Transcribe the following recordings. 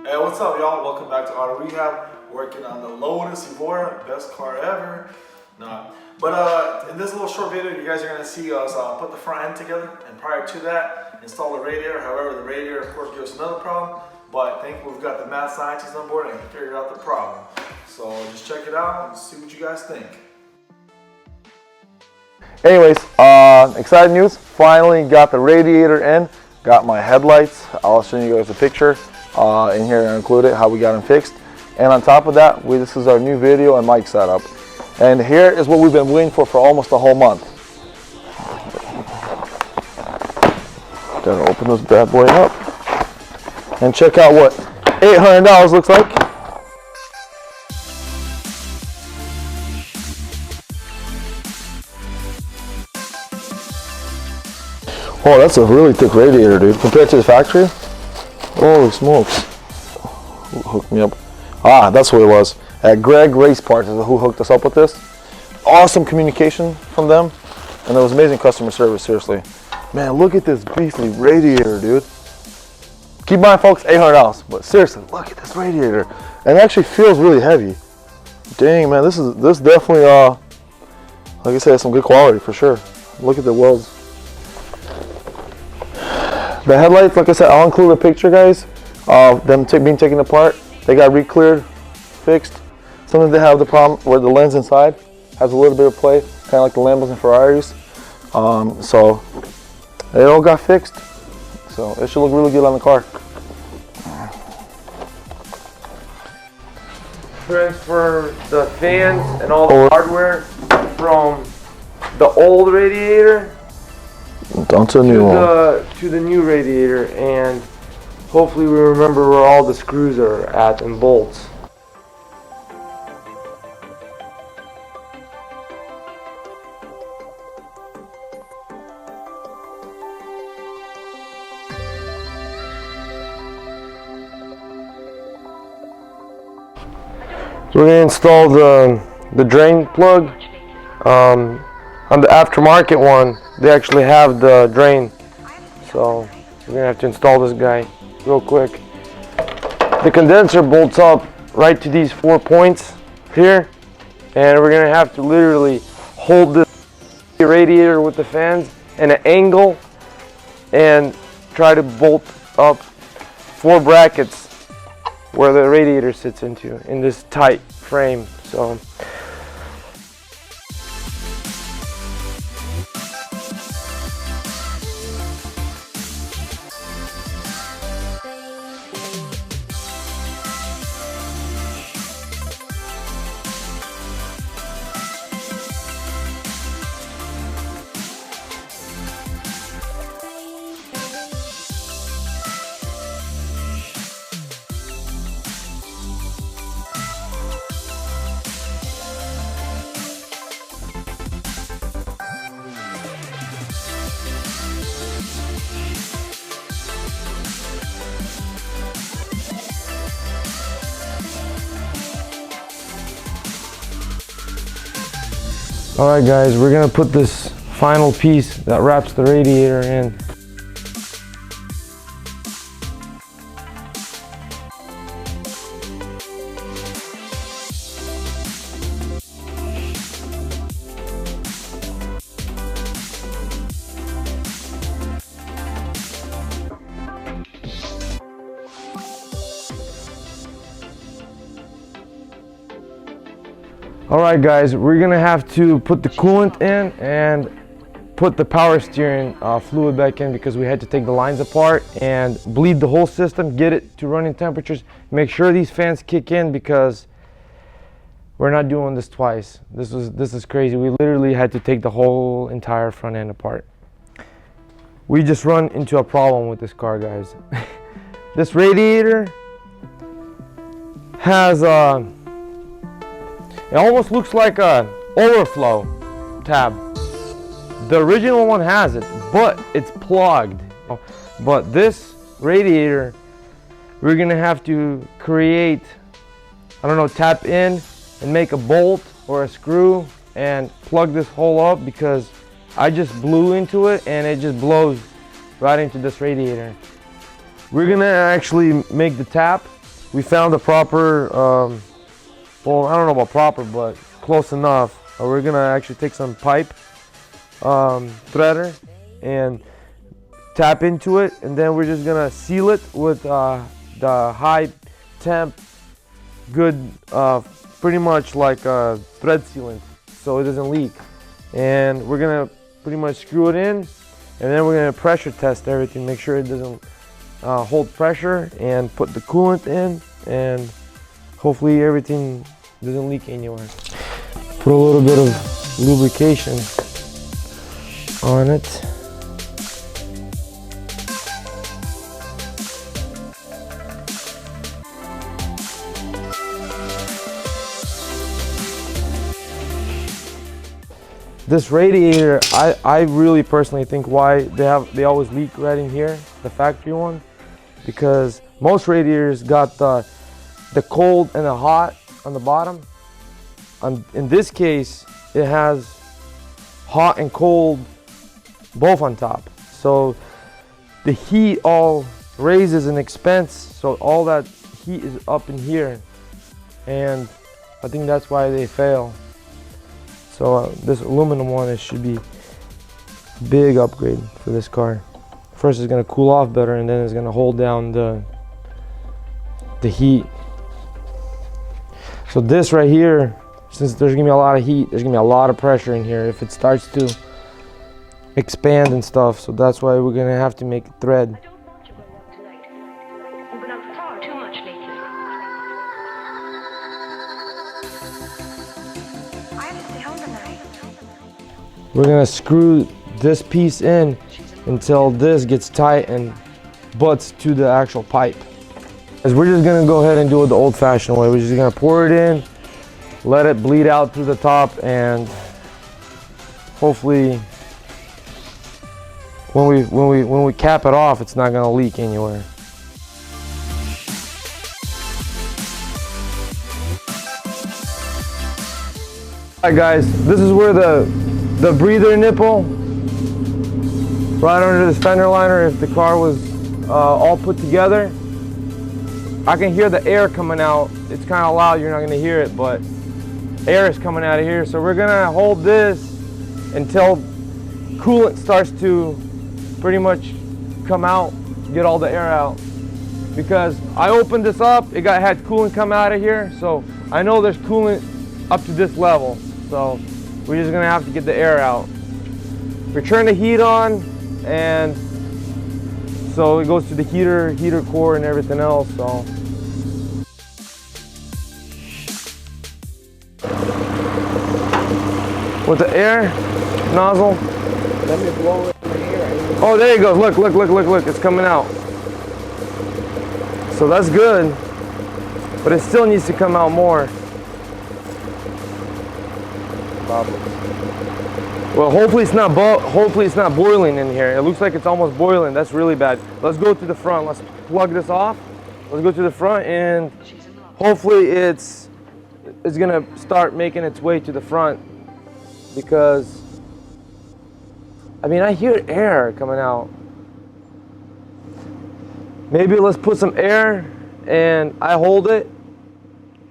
Hey, what's up, y'all? Welcome back to Auto Rehab. Working on the Lotus Evora, best car ever. Nah, but in this little short video, you guys are gonna see us put the front end together, and prior to that, install the radiator. However, the radiator, of course, gives us another problem. But I think we've got the mad scientist on board and he figured out the problem. So just check it out and see what you guys think. Anyways, exciting news. Finally got the radiator in. Got my headlights. I'll show you guys a picture in here and include it, how we got them fixed. And on top of that, this is our new video and mic setup. And here is what we've been waiting for almost a whole month. Gotta open this bad boy up and check out what $800 looks like. Oh, that's a really thick radiator, dude, compared to the factory. Holy smokes. Who hooked me up? Ah, that's what it was. Greg Race Parts is who hooked us up with this. Awesome communication from them, and it was amazing customer service, seriously. Man, look at this beastly radiator, dude. Keep in mind, folks, $800, but seriously, look at this radiator. And it actually feels really heavy. Dang, man, this definitely, like I said, some good quality for sure. Look at the welds. The headlights, like I said, I'll include a picture, guys, of them being taken apart. They got re-cleared, fixed. Sometimes they have the problem where the lens inside has a little bit of play, kind of like the Lambos and Ferraris. So it all got fixed. So it should look really good on the car. Transfer the fans and all the hardware from the old radiator onto the new one. To the new radiator, and hopefully we remember where all the screws are at and bolts. So we're going to install the drain plug. On the aftermarket one, they actually have the drain. So we're going to have to install this guy real quick. The condenser bolts up right to these 4 points here. And we're going to have to literally hold this radiator with the fans in an angle and try to bolt up 4 brackets where the radiator sits into in this tight frame. So alright guys, we're going to put this final piece that wraps the radiator in. Alright guys, we're gonna have to put the coolant in and put the power steering fluid back in, because we had to take the lines apart and bleed the whole system, get it to running temperatures, make sure these fans kick in, because we're not doing this twice. This is crazy. We literally had to take the whole entire front end apart. We just run into a problem with this car, guys. This radiator has it almost looks like a overflow tab. The original one has it, but it's plugged. But this radiator, we're gonna have to create, I don't know, tap in and make a bolt or a screw and plug this hole up, because I just blew into it and it just blows right into this radiator. We're gonna actually make the tap we found the proper, well, I don't know about proper, but close enough. We're gonna actually take some pipe threader and tap into it, and then we're just gonna seal it with the high temp, good, pretty much like thread sealant, so it doesn't leak. And we're gonna pretty much screw it in, and then we're gonna pressure test everything, make sure it doesn't hold pressure, and put the coolant in, and hopefully everything doesn't leak anywhere. Put a little bit of lubrication on it. This radiator, I really personally think why they always leak right in here, the factory one, because most radiators got the cold and the hot on the bottom. In this case, it has hot and cold both on top. So the heat all raises an expense, so all that heat is up in here, and I think that's why they fail. So this aluminum one, it should be a big upgrade for this car. First it's gonna cool off better, and then it's gonna hold down the heat. So this right here, since there's gonna be a lot of heat, there's gonna be a lot of pressure in here if it starts to expand and stuff. So that's why we're gonna have to make it thread. We're gonna screw this piece in until this gets tight and butts to the actual pipe. As we're just gonna go ahead and do it the old-fashioned way. We're just gonna pour it in, let it bleed out through the top, and hopefully when we cap it off, it's not gonna leak anywhere. Alright guys, this is where the breather nipple right under this fender liner, if the car was all put together, I can hear the air coming out. It's kind of loud, you're not gonna hear it, but air is coming out of here. So we're gonna hold this until coolant starts to pretty much come out, get all the air out. Because I opened this up, it had coolant come out of here, so I know there's coolant up to this level. So we're just gonna have to get the air out. We turn the heat on, and so it goes to the heater core and everything else. So with the air nozzle, let me blow it in the air. oh, there you go. Look, it's coming out. So that's good, but it still needs to come out more. Well, hopefully it's not boiling in here. It looks like it's almost boiling. That's really bad. Let's go to the front. Let's plug this off. Let's go to the front, and hopefully it's gonna start making its way to the front, because I mean, I hear air coming out. Maybe let's put some air, and I hold it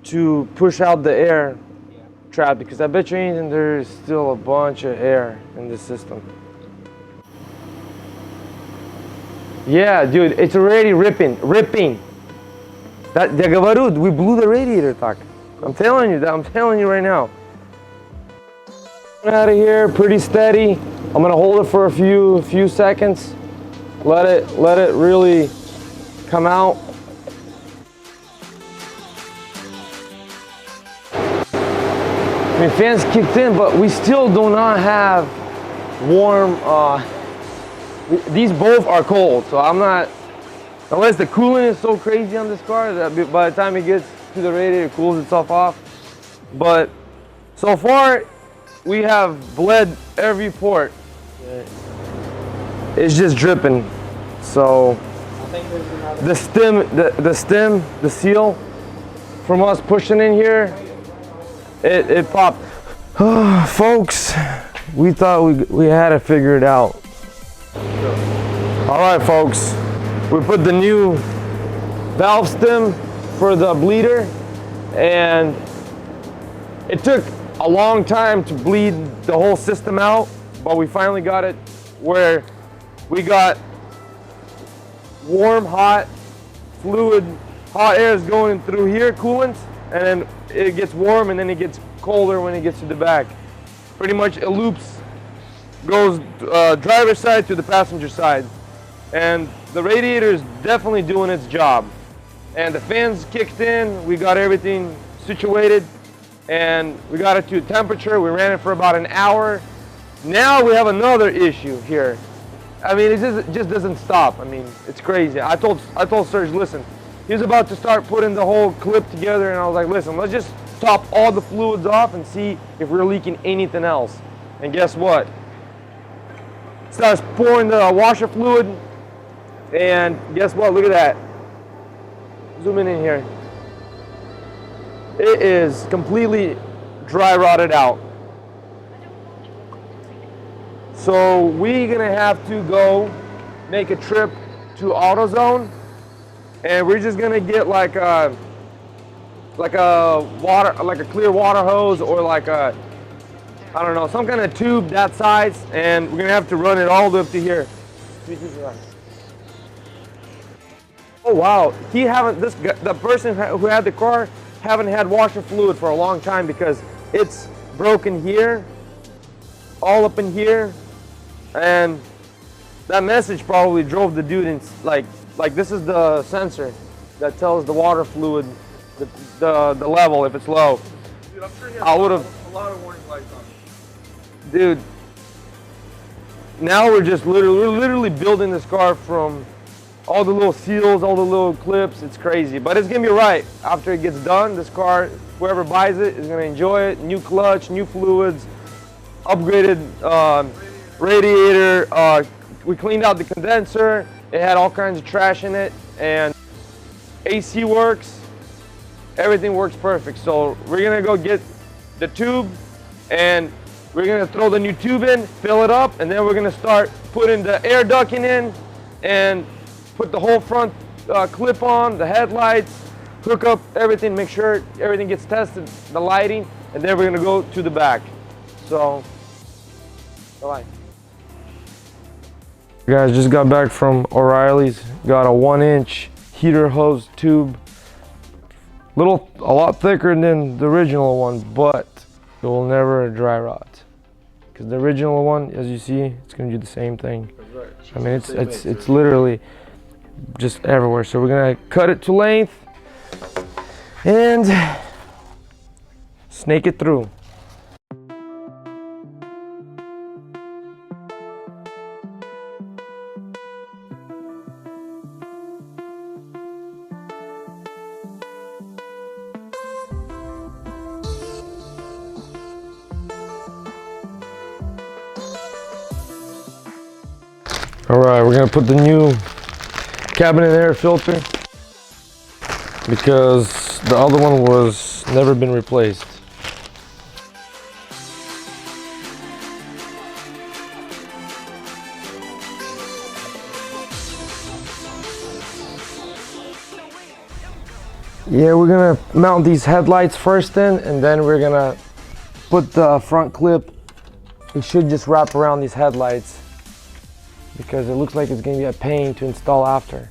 to push out the air trap, because I bet you anything there's still a bunch of air in this system. Yeah, dude, it's already ripping. That, я говорю, we blew the radiator, так. I'm telling you right now. Out of here, pretty steady. I'm gonna hold it for a few seconds. Let it really come out. I mean, fans kicked in, but we still do not have warm, these both are cold, so I'm not, unless the coolant is so crazy on this car that by the time it gets to the radiator, it cools itself off. But so far, we have bled every port. It's just dripping. So the stem, the seal from us pushing in here, it popped. Folks, we thought we had it figured out. All right, folks, we put the new valve stem for the bleeder, and it took a long time to bleed the whole system out, but we finally got it where we got warm, hot fluid, hot air is going through here, coolant, and then it gets warm and then it gets colder when it gets to the back. Pretty much it loops, goes driver's side to the passenger side. And the radiator is definitely doing its job. And the fans kicked in, we got everything situated, and we got it to temperature. We ran it for about an hour. Now we have another issue here. I mean, it just doesn't stop. I mean, it's crazy. I told Serge, listen, he was about to start putting the whole clip together, and I was like, listen, let's just top all the fluids off and see if we're leaking anything else. And guess what? Starts pouring the washer fluid, and guess what? Look at that. Zoom in here. It is completely dry rotted out. So we're gonna have to go make a trip to AutoZone, and we're just gonna get like a clear water hose, or like a, I don't know, some kind of tube that size, and we're gonna have to run it all the way up to here. Oh wow, the person who had the car haven't had washer fluid for a long time because it's broken here, all up in here, and that message probably drove the dude in, like this is the sensor that tells the water fluid the level if it's low. Dude, I'm sure he I would have a lot of warning lights on. Dude, now we're just literally building this car from all the little seals, all the little clips. It's crazy, but it's gonna be right. After it gets done, this car, whoever buys it is gonna enjoy it. New clutch, new fluids, upgraded radiator. We cleaned out the condenser. It had all kinds of trash in it, and AC works. Everything works perfect. So we're gonna go get the tube, and we're gonna throw the new tube in, fill it up, and then we're gonna start putting the air ducting in, and put the whole front clip on, the headlights, hook up everything, make sure everything gets tested, the lighting, and then we're gonna go to the back. So, bye. Guys, just got back from O'Reilly's. Got a 1-inch heater hose tube. A lot thicker than the original one, but it will never dry rot. Because the original one, as you see, it's gonna do the same thing. I mean, it's literally just everywhere. So we're gonna cut it to length and snake it through. All right, we're gonna put the new cabinet air filter because the other one was never been replaced. Yeah, we're gonna mount these headlights first in, and then we're gonna put the front clip. It should just wrap around these headlights, because it looks like it's going to be a pain to install after.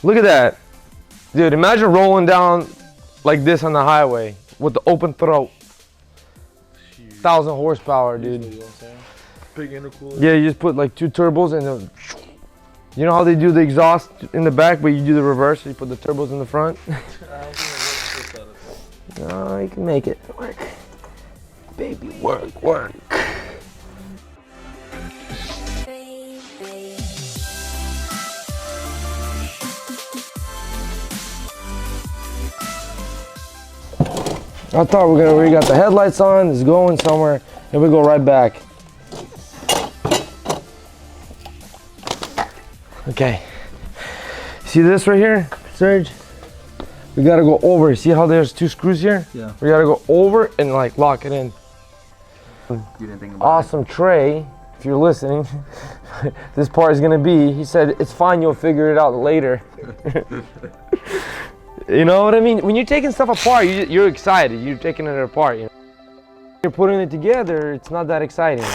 Look at that. Dude, imagine rolling down like this on the highway with the open throat. 1,000 horsepower, dude. You know what I'm saying? Big intercooler. Yeah, you just put like 2 turbos and then, you know how they do the exhaust in the back, but you do the reverse, you put the turbos in the front? I don't think it works. No, you can make it work. Baby, work. I thought we already got the headlights on, it's going somewhere, and we go right back. Okay. See this right here, Serge? we gotta go over. See how there's 2 screws here? Yeah. We gotta go over and like lock it in. You didn't think about Awesome Trey, if you're listening, this part is gonna be, he said, it's fine, you'll figure it out later. You know what I mean? When you're taking stuff apart, you're excited, you're taking it apart. You know? You're putting it together, it's not that exciting.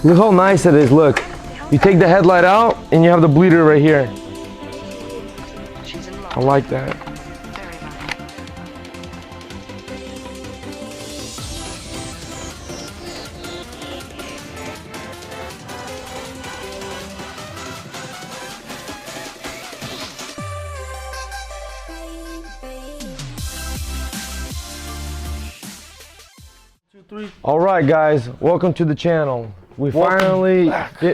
Look how nice it is, look. You take the headlight out and you have the bleeder right here. I like that. All right, guys, welcome to the channel. We finally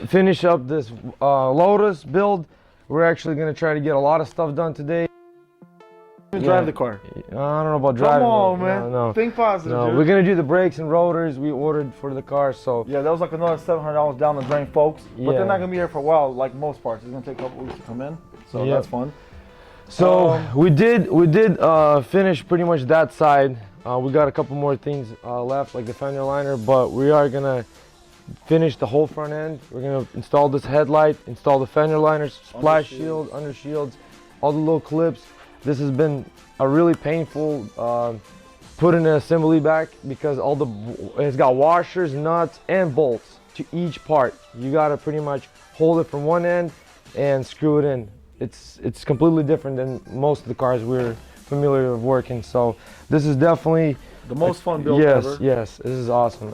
finish up this Lotus build. We're actually gonna try to get a lot of stuff done today. Drive the car. I don't know about driving. Come on, man. No. Think positive, No, dude. we're gonna do the brakes and rotors we ordered for the car, so. Yeah, that was like another $700 down the drain, folks. But Yeah. they're not gonna be here for a while, like most parts. It's gonna take a couple weeks to come in, so Yep. that's fun. So we did finish pretty much that side. We got a couple more things left, like the fender liner, but we are gonna finish the whole front end. We're gonna install this headlight, install the fender liners, splash shield, under shields, all the little clips. This has been a really painful putting an assembly back because it's got washers, nuts, and bolts to each part. You gotta pretty much hold it from one end and screw it in. It's completely different than most of the cars we're familiar with working. So this is definitely The most fun build yes, ever. yes, this is awesome.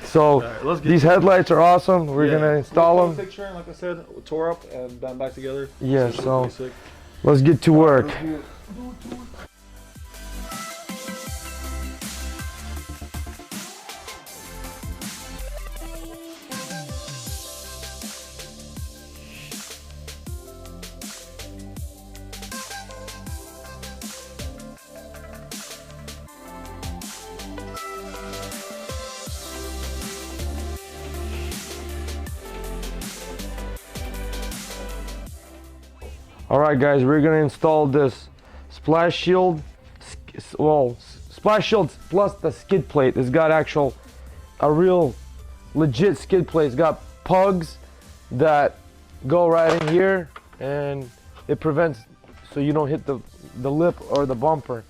So Alright, let's get these headlights are awesome. We're gonna install them. Picture, like I said, tore up and bent back together. Yeah, It's so pretty sick. let's get to work. All right, guys, we're gonna install this splash shield. Splash shield plus the skid plate. It's got a real legit skid plate. It's got pugs that go right in here, and it prevents so you don't hit the lip or the bumper.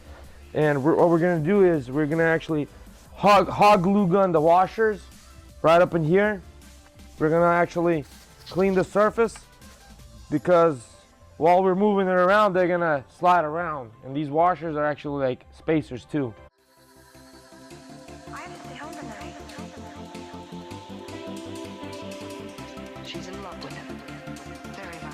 And what we're gonna do is we're gonna actually hot glue gun the washers right up in here. We're gonna actually clean the surface because while we're moving it around, they're gonna slide around. And these washers are actually like spacers too. She's in love with him. Very much.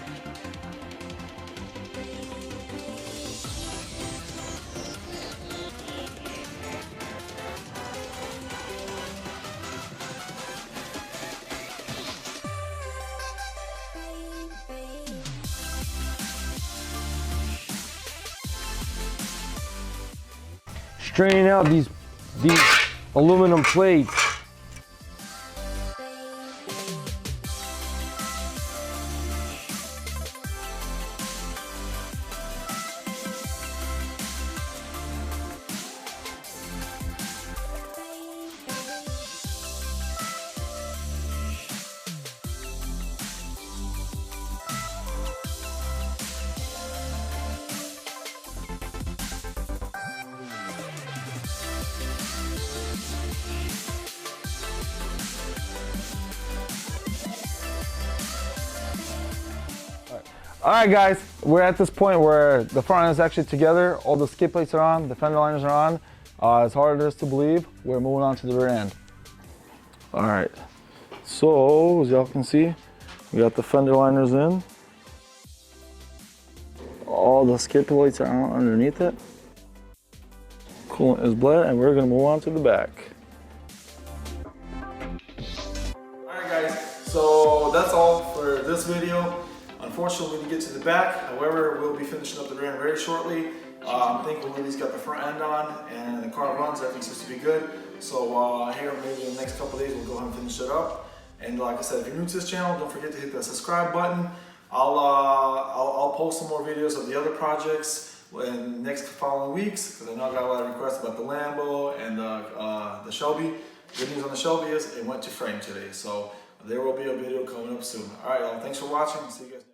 Straining out these aluminum plates. All right, guys, we're at this point where the front end is actually together. All the skid plates are on, the fender liners are on. As hard as it is to believe, we're moving on to the rear end. All right, so as y'all can see, we got the fender liners in. All the skid plates are on underneath it. Coolant is bled, and we're gonna move on to the back. All right, guys, so that's all for this video. Unfortunately, we didn't get to the back. However, we'll be finishing up the rear end very shortly. I think Willie's got the front end on and the car runs. Everything seems to be good. So here, maybe in the next couple of days, we'll go ahead and finish it up. And like I said, if you're new to this channel, don't forget to hit that subscribe button. I'll post some more videos of the other projects in next following weeks, because I know I got a lot of requests about the Lambo and the Shelby. Good news on the Shelby is it went to frame today, so there will be a video coming up soon. All right, y'all. Thanks for watching. See you guys next time.